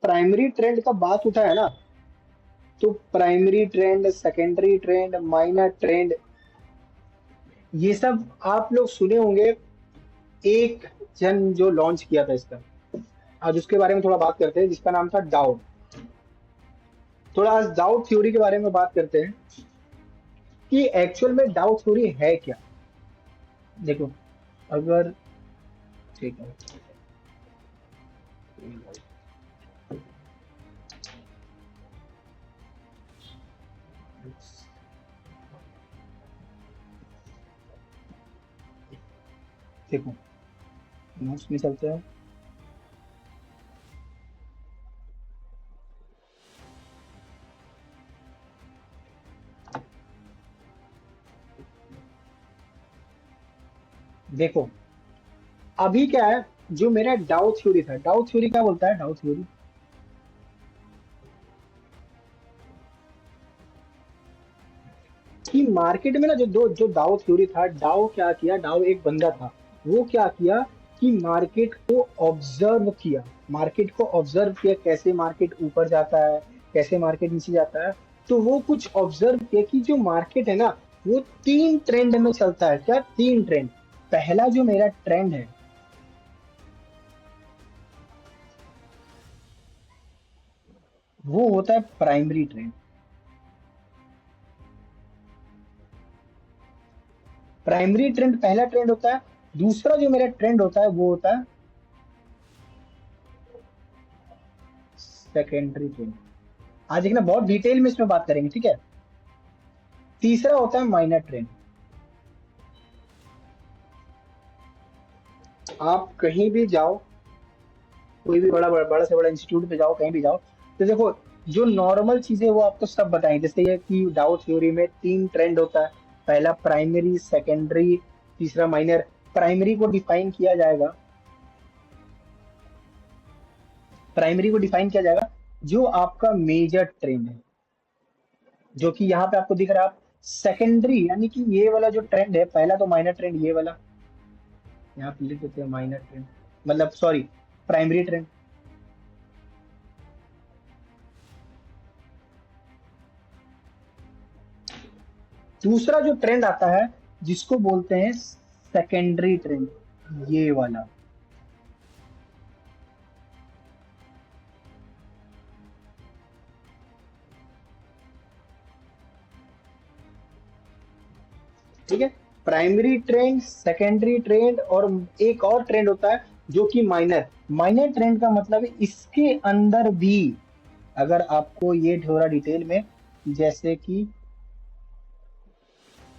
Primary trend का बात उठा है ना, तो primary trend, secondary trend, minor trend, ये सब आप लोग सुने होंगे। एक जन जो लॉन्च किया था इसका, आज उसके बारे में थोड़ा बात करते हैं, जिसका नाम था डाउ। थोड़ा आज डाउ थ्योरी के बारे में बात करते हैं कि एक्चुअल में डाउ थ्योरी है क्या। देखो, अगर ठीक है, देखो नोट्स में चलते हैं। देखो अभी क्या है, जो मेरा डाउ थ्योरी था, डाउ थ्योरी क्या बोलता है, डाउ थ्योरी कि मार्केट में ना जो डाउ थ्योरी था, डाउ क्या किया, डाउ एक बंदा था, वो क्या किया कि मार्केट को ऑब्जर्व किया, मार्केट को ऑब्जर्व किया, कैसे मार्केट ऊपर जाता है, कैसे मार्केट नीचे जाता है। तो वो कुछ ऑब्जर्व किया कि जो मार्केट है ना, वो तीन ट्रेंड में चलता है। क्या तीन ट्रेंड? पहला जो मेरा ट्रेंड है वो होता है प्राइमरी ट्रेंड। प्राइमरी ट्रेंड पहला ट्रेंड होता है। दूसरा जो मेरा ट्रेंड होता है वो होता है सेकेंडरी ट्रेंड। आज देखना बहुत डिटेल में इसमें बात करेंगे, ठीक है। तीसरा होता है माइनर ट्रेंड। आप कहीं भी जाओ, कोई भी बड़ा से बड़ा इंस्टीट्यूट पे जाओ, कहीं भी जाओ, तो देखो जो नॉर्मल चीजें वो आपको सब बताएंगे। जैसे ये कि डाउ थ्योरी में तीन ट्रेंड होता है, पहला प्राइमरी, सेकेंडरी, तीसरा माइनर। प्राइमरी को डिफाइन किया जाएगा, प्राइमरी को डिफाइन किया जाएगा जो आपका मेजर ट्रेंड है, जो कि यहाँ पे आपको दिख रहा है। सेकेंडरी यानी कि ये वाला जो ट्रेंड है, पहला तो माइनर ट्रेंड ये वाला, यहाँ पे लिख देते हैं माइनर ट्रेंड, मतलब सॉरी, प्राइमरी ट्रेंड। दूसरा जो ट्रेंड आता है जिसको बोलते हैं सेकेंडरी ट्रेंड, ये वाला। ठीक है, प्राइमरी ट्रेंड, सेकेंडरी ट्रेंड, और एक और ट्रेंड होता है जो कि माइनर। माइनर ट्रेंड का मतलब है इसके अंदर भी, अगर आपको ये थोड़ा डिटेल में, जैसे कि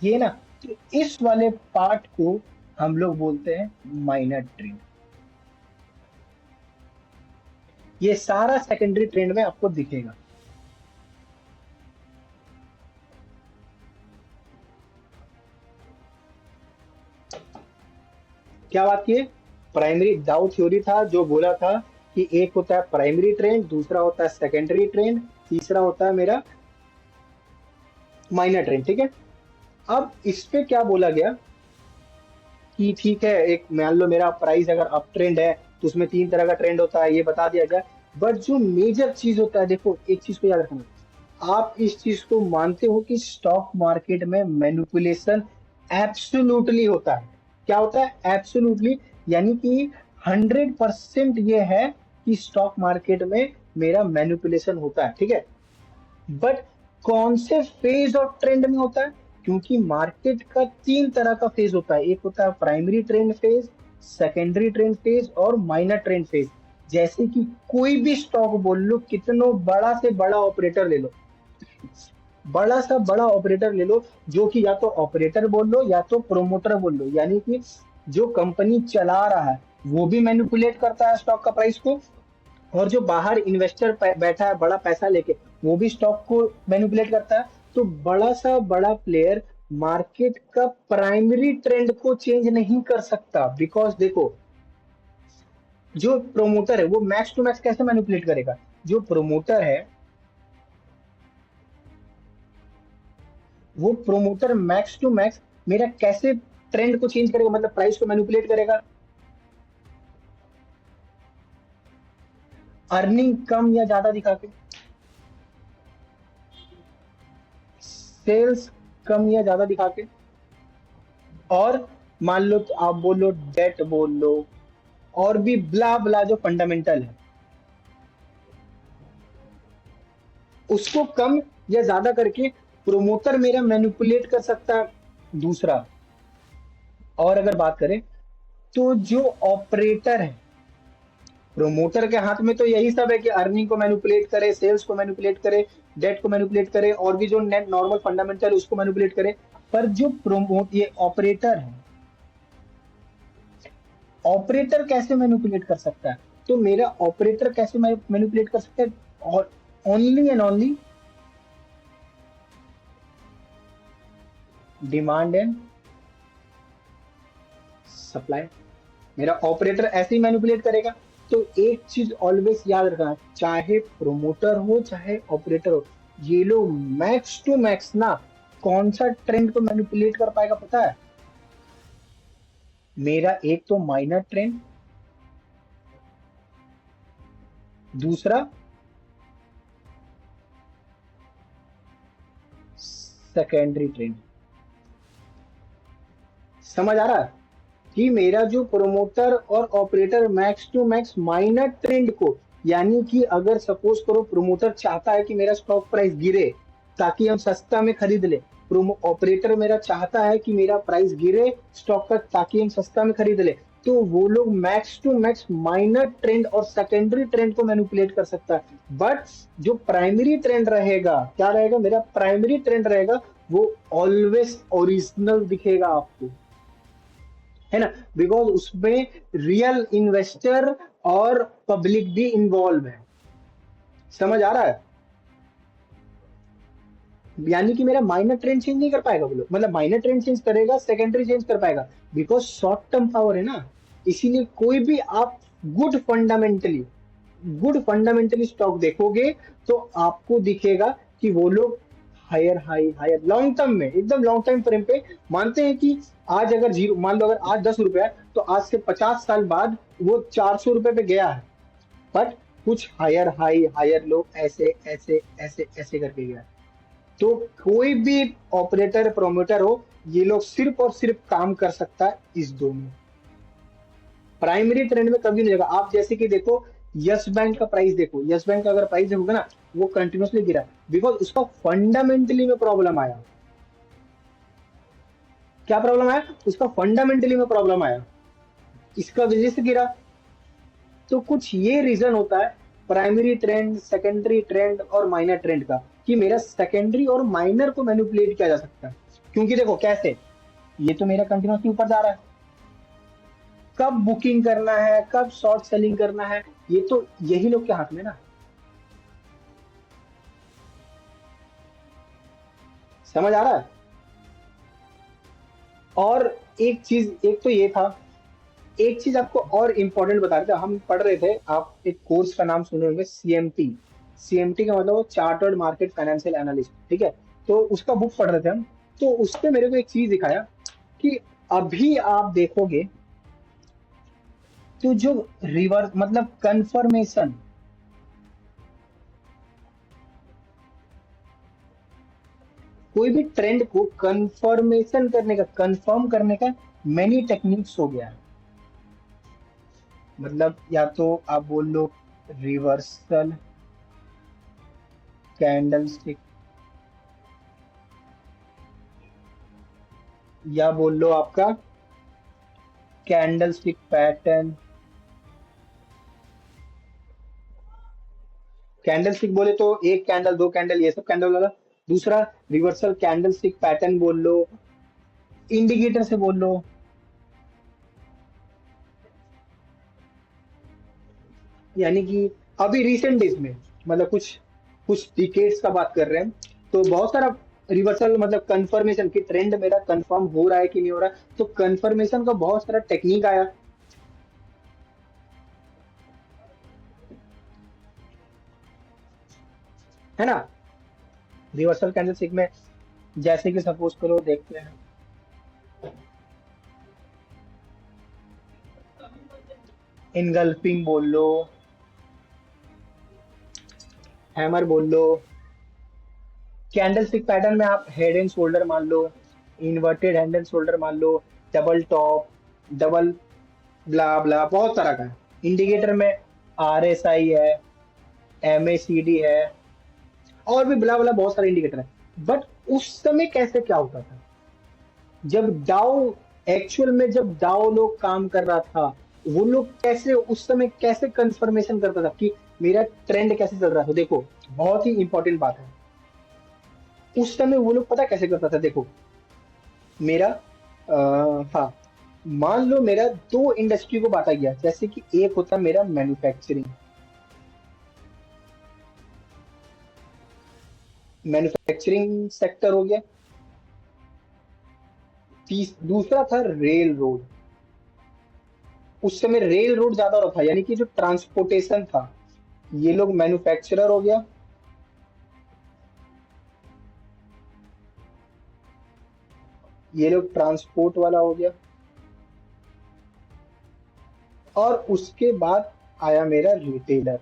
ये ना, तो इस वाले पार्ट को हम लोग बोलते हैं माइनर ट्रेंड। ये सारा सेकेंडरी ट्रेंड में आपको दिखेगा। क्या बात की? प्राइमरी डाउ थ्योरी था जो बोला था कि एक होता है प्राइमरी ट्रेंड, दूसरा होता है सेकेंडरी ट्रेंड, तीसरा होता है मेरा माइनर ट्रेंड। ठीक है, अब इस पे क्या बोला गया कि ठीक है, एक मान लो मेरा प्राइस अगर अप ट्रेंड है तो उसमें तीन तरह का ट्रेंड होता है, ये बता दिया गया। बट जो मेजर चीज होता है, देखो एक चीज को याद रखना, आप इस चीज को मानते हो कि स्टॉक मार्केट में मैनिपुलेशन एब्सोल्युटली होता है। क्या होता है? एब्सोल्युटली, यानी कि 100% ये है कि स्टॉक मार्केट में मेरा मैनिपुलेशन होता है। ठीक है, बट कौन से फेज और ट्रेंड में होता है? क्योंकि मार्केट का तीन तरह का फेज होता है, एक होता है primary trend phase, secondary trend phase और माइनर ट्रेंड फेज। जैसे कि कोई भी स्टॉक बोल लो, कितनो बड़ा से बड़ा ऑपरेटर ले लो, बड़ा सा बड़ा ऑपरेटर ले लो, जो कि या तो ऑपरेटर बोल लो या तो प्रोमोटर बोल लो, यानी कि जो कंपनी चला रहा है वो भी मैनिपुलेट करता है स्टॉक का प्राइस को, और जो बाहर इन्वेस्टर बैठा है बड़ा पैसा लेके, वो भी स्टॉक को मैनिपुलेट करता है। तो बड़ा सा बड़ा प्लेयर मार्केट का प्राइमरी ट्रेंड को चेंज नहीं कर सकता, बिकॉज देखो जो प्रोमोटर है वो मैक्स टू मैक्स कैसे मैनिपुलेट करेगा? जो प्रोमोटर है वो प्रोमोटर मैक्स टू मैक्स मेरा कैसे ट्रेंड को चेंज करेगा, मतलब प्राइस को मैनिपुलेट करेगा। अर्निंग कम या ज्यादा दिखा के, सेल्स कम या ज्यादा दिखा के, और मान लो तो आप बोल लो डेट बोल लो, और भी ब्ला ब्ला जो फंडामेंटल है उसको कम या ज्यादा करके प्रोमोटर मेरा मैनिपुलेट कर सकता है। दूसरा, और अगर बात करें तो जो ऑपरेटर है, प्रोमोटर के हाथ में तो यही सब है कि अर्निंग को मैनिपुलेट करे, सेल्स को मैनिपुलेट करे, डेट को मैनिपुलेट करे, और भी जो नेट नॉर्मल फंडामेंटल उसको मैनिपुलेट करे। पर जो प्रोमोट ये ऑपरेटर है, ऑपरेटर कैसे मैनिपुलेट कर सकता है? तो मेरा ऑपरेटर कैसे मैनिपुलेट कर सकता है? और only and only demand and supply. मेरा ऑपरेटर ऐसे ही मैनिपुलेट करेगा। तो एक चीज ऑलवेज याद रखना, चाहे प्रोमोटर हो चाहे ऑपरेटर हो, ये लोग मैक्स टू मैक्स ना कौन सा ट्रेंड को मैनिपुलेट कर पाएगा पता है? मेरा एक तो माइनर ट्रेंड, दूसरा सेकेंडरी ट्रेंड। समझ आ रहा है कि मेरा जो प्रोमोटर और operator max to max minor trend को, यानी कि अगर सपोज करो प्रोमोटर चाहता है कि मेरा स्टॉक प्राइस गिरे ताकि हम सस्ता में खरीद ले, ऑपरेटर मेरा चाहता है कि मेरा प्राइस गिरे स्टॉक का ताकि हम सस्ता में खरीद ले, तो वो लोग max to max minor trend और सेकेंडरी ट्रेंड को मैनिपुलेट कर सकता है। बट जो प्राइमरी ट्रेंड रहेगा, क्या रहेगा? मेरा प्राइमरी ट्रेंड रहेगा वो ऑलवेज ओरिजिनल दिखेगा आपको, है ना, बिकॉज उसमें रियल इन्वेस्टर और पब्लिक भी इन्वॉल्व है। समझ आ रहा है? यानी कि मेरा माइनर ट्रेंड चेंज नहीं कर पाएगा वो लोग, मतलब माइनर ट्रेंड चेंज करेगा, सेकेंडरी चेंज कर पाएगा, बिकॉज शॉर्ट टर्म पावर है ना। इसीलिए कोई भी आप गुड फंडामेंटली स्टॉक देखोगे तो आपको दिखेगा कि वो लोग higher high higher long term में, एकदम लॉन्ग टाइम फ्रेम पे मानते हैं कि आज अगर जीरो, मान लो अगर आज 10 रुपया है तो आज से 50 साल बाद वो 400 रुपए पे गया है, बट कुछ हायर हाई हायर लो ऐसे ऐसे ऐसे ऐसे करके गया है। तो कोई भी ऑपरेटर प्रोमोटर हो, ये लोग सिर्फ और सिर्फ काम कर सकता है इस दो में, प्राइमरी ट्रेंड में कभी नहीं जाएगा। आप जैसे कि देखो यस बैंक का प्राइस देखो, यस बैंक का अगर प्राइस देखोगे ना, वो कंटिन्यूसली गिरा बिकॉज उसका फंडामेंटली में प्रॉब्लम आया। क्या प्रॉब्लम आया? उसका फंडामेंटली में प्रॉब्लम आया, इसका वजह से गिरा। तो कुछ ये रीजन होता है प्राइमरी ट्रेंड, सेकेंडरी ट्रेंड और माइनर ट्रेंड का, कि मेरा सेकेंडरी और माइनर को मैनिपुलेट किया जा सकता है। क्योंकि देखो कैसे, ये तो मेरा कंटिन्यूसली ऊपर जा रहा है, कब बुकिंग करना है कब शॉर्ट सेलिंग करना है ये तो यही लोग के हाथ में ना। समझ आ रहा है? और एक चीज, एक तो ये था, एक चीज आपको और इम्पोर्टेंट बता रहे थे, हम पढ़ रहे थे, आप एक कोर्स का नाम सुने होंगे सीएमटी। सीएमटी का मतलब वो चार्टर्ड मार्केट फाइनेंशियल एनालिस्ट, ठीक है। तो उसका बुक पढ़ रहे थे हम, तो उसने मेरे को एक चीज दिखाया कि अभी आप देखोगे तो जो रिवर्स मतलब कंफर्मेशन, कोई भी ट्रेंड को कंफर्मेशन करने का, कंफर्म करने का मैनी टेक्निक्स हो गया है। मतलब या तो आप बोल लो रिवर्सल कैंडल स्टिक, या बोल लो आपका candle stick pattern. Candle stick बोले तो एक कैंडल दो कैंडल ये सब कैंडल वाला। दूसरा रिवर्सल कैंडल स्टिक पैटर्न बोल लो, इंडिकेटर से बोल लो। यानी कि अभी रिसेंट डेज में, मतलब कुछ कुछ डिकेड्स का बात कर रहे हैं, तो बहुत सारा रिवर्सल मतलब कंफर्मेशन की ट्रेंड मेरा कंफर्म हो रहा है कि नहीं हो रहा है, तो कंफर्मेशन का बहुत सारा टेक्निक आया, है ना। रिवर्सल कैंडल स्टिक में जैसे कि सपोज करो देखते हैं, इनगल्फिंग बोल लो, हैमर बोल लो, कैंडल स्टिक पैटर्न में आप हेड एंड शोल्डर मान लो, इन्वर्टेड हैंड एंड शोल्डर मान लो, डबल टॉप, डबल ब्ला ब्ला, बहुत तरह का है। इंडिकेटर में RSI है, MACD है, और भी ब्ला ब्ला बहुत सारे इंडिकेटर है। बट उस समय कैसे क्या होता था, जब डाउ, एक्चुअल में जब डाउ लोग काम कर रहा था, वो लोग कैसे उस समय कैसे कंफर्मेशन करता था कि मेरा ट्रेंड कैसे चल रहा था। देखो, बहुत ही इंपॉर्टेंट बात है, उस समय वो लोग पता कैसे करता था। देखो मेरा हाँ, मान लो मेरा दो इंडस्ट्री को बांटा गया, जैसे कि एक होता मेरा मैन्युफैक्चरिंग, मैन्युफैक्चरिंग सेक्टर हो गया। दूसरा था रेल रोड। उस समय रेल रोड ज्यादा हो रहा था, यानी कि जो ट्रांसपोर्टेशन था, ये लोग मैन्युफैक्चरर हो गया, ये लोग ट्रांसपोर्ट वाला हो गया, और उसके बाद आया मेरा रिटेलर।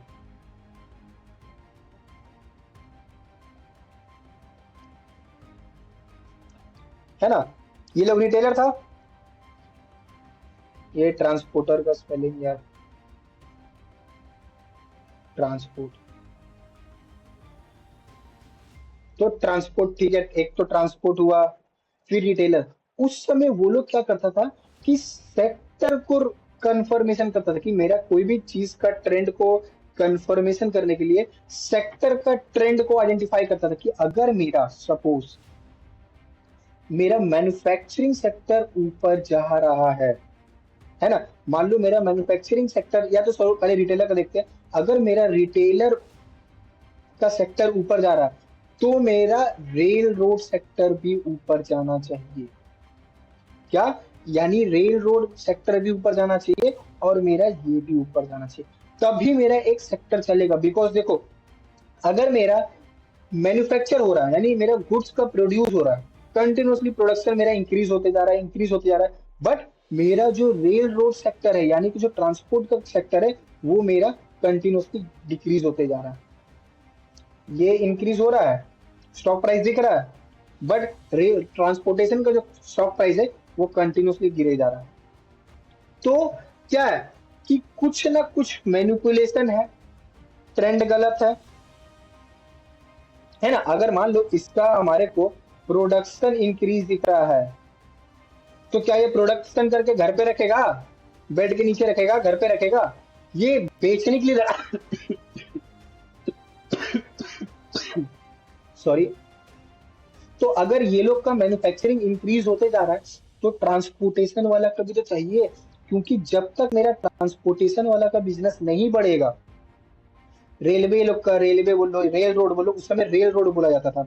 है ना, ये लोग रिटेलर था, ये ट्रांसपोर्टर का स्पेलिंग यार, ट्रांसपोर्ट, तो ट्रांसपोर्ट ठीक है, एक तो ट्रांसपोर्ट हुआ, फिर रिटेलर। उस समय वो लोग क्या करता था कि सेक्टर को कंफर्मेशन करता था, कि मेरा कोई भी चीज का ट्रेंड को कंफर्मेशन करने के लिए सेक्टर का ट्रेंड को आइडेंटिफाई करता था, कि अगर मेरा सपोज मेरा मैन्युफैक्चरिंग सेक्टर ऊपर जा रहा है ना, मान लो मेरा मैन्युफैक्चरिंग सेक्टर, या तो सॉरी पहले रिटेलर का देखते हैं, अगर मेरा रिटेलर का सेक्टर ऊपर जा रहा है, तो मेरा रेल रोड सेक्टर भी ऊपर जाना चाहिए। क्या, यानी रेल रोड सेक्टर भी ऊपर जाना चाहिए और मेरा ये भी ऊपर जाना चाहिए, तभी मेरा एक सेक्टर चलेगा। बिकॉज देखो, अगर मेरा मैन्युफैक्चर हो रहा है, यानी मेरा गुड्स का प्रोड्यूस हो रहा है, कंटिन्यूसली प्रोडक्शन मेरा इंक्रीज होते जा रहा है, इंक्रीज होते जा रहा है, बट मेरा जो रेल रोड सेक्टर है, यानी कि जो ट्रांसपोर्ट का सेक्टर है, वो मेरा कंटिन्यूसली डिक्रीज होते जा रहा है। ये इंक्रीज हो रहा है, स्टॉक प्राइस दिख रहा है, बट रेल ट्रांसपोर्टेशन का जो स्टॉक प्राइस है वो कंटिन्यूसली गिरे जा रहा है। तो क्या है कि कुछ ना कुछ मैनिपुलेशन है, ट्रेंड गलत है ना। अगर मान लो इसका हमारे को प्रोडक्शन इंक्रीज दिख रहा है, तो क्या ये प्रोडक्शन करके घर पे रखेगा, बेड के नीचे रखेगा, घर पे रखेगा? ये बेचने के लिए सॉरी। तो अगर ये लोग का मैन्युफैक्चरिंग इंक्रीज होते जा रहा है, तो ट्रांसपोर्टेशन वाला का भी तो चाहिए, क्योंकि जब तक मेरा ट्रांसपोर्टेशन वाला का बिजनेस नहीं बढ़ेगा, रेलवे लोग का, रेलवे बोलो, रेल रोड बोलो, उस समय रेल रोड बोला जाता था,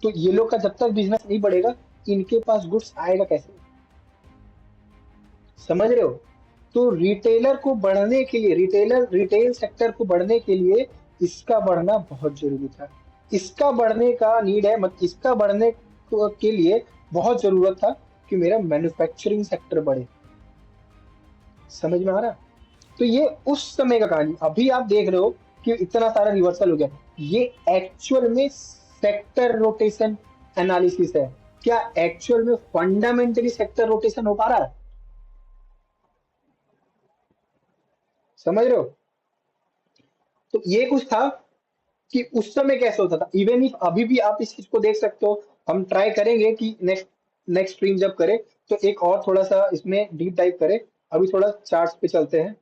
तो ये लोग का जब तक बिजनेस नहीं बढ़ेगा, इनके पास गुड्स आएगा कैसे? समझ रहे हो? तो रिटेलर को बढ़ने के लिए, रिटेल सेक्टर को बढ़ने के लिए इसका बढ़ना बहुत जरूरी था। इसका बढ़ने का नीड है, मत इसका बढ़ने के लिए बहुत जरूरत था कि मेरा मैन्युफैक्चरिंग सेक्टर बढ़े। समझ में आ रहा? तो ये उस समय का कहानी। अभी आप देख रहे हो कि इतना सारा रिवर्सल हो गया, ये एक्चुअल में सेक्टर रोटेशन एनालिसिस है। क्या एक्चुअल में फंडामेंटली सेक्टर रोटेशन हो पा रहा है? समझ रहे हो? तो ये कुछ था कि उस समय कैसे होता था। इवन इफ अभी भी आप इस चीज को देख सकते हो, हम ट्राई करेंगे कि नेक्स्ट नेक्स्ट स्ट्रीम जब करें तो एक और थोड़ा सा इसमें डीप डाइव करें। अभी थोड़ा चार्ट्स पे चलते हैं।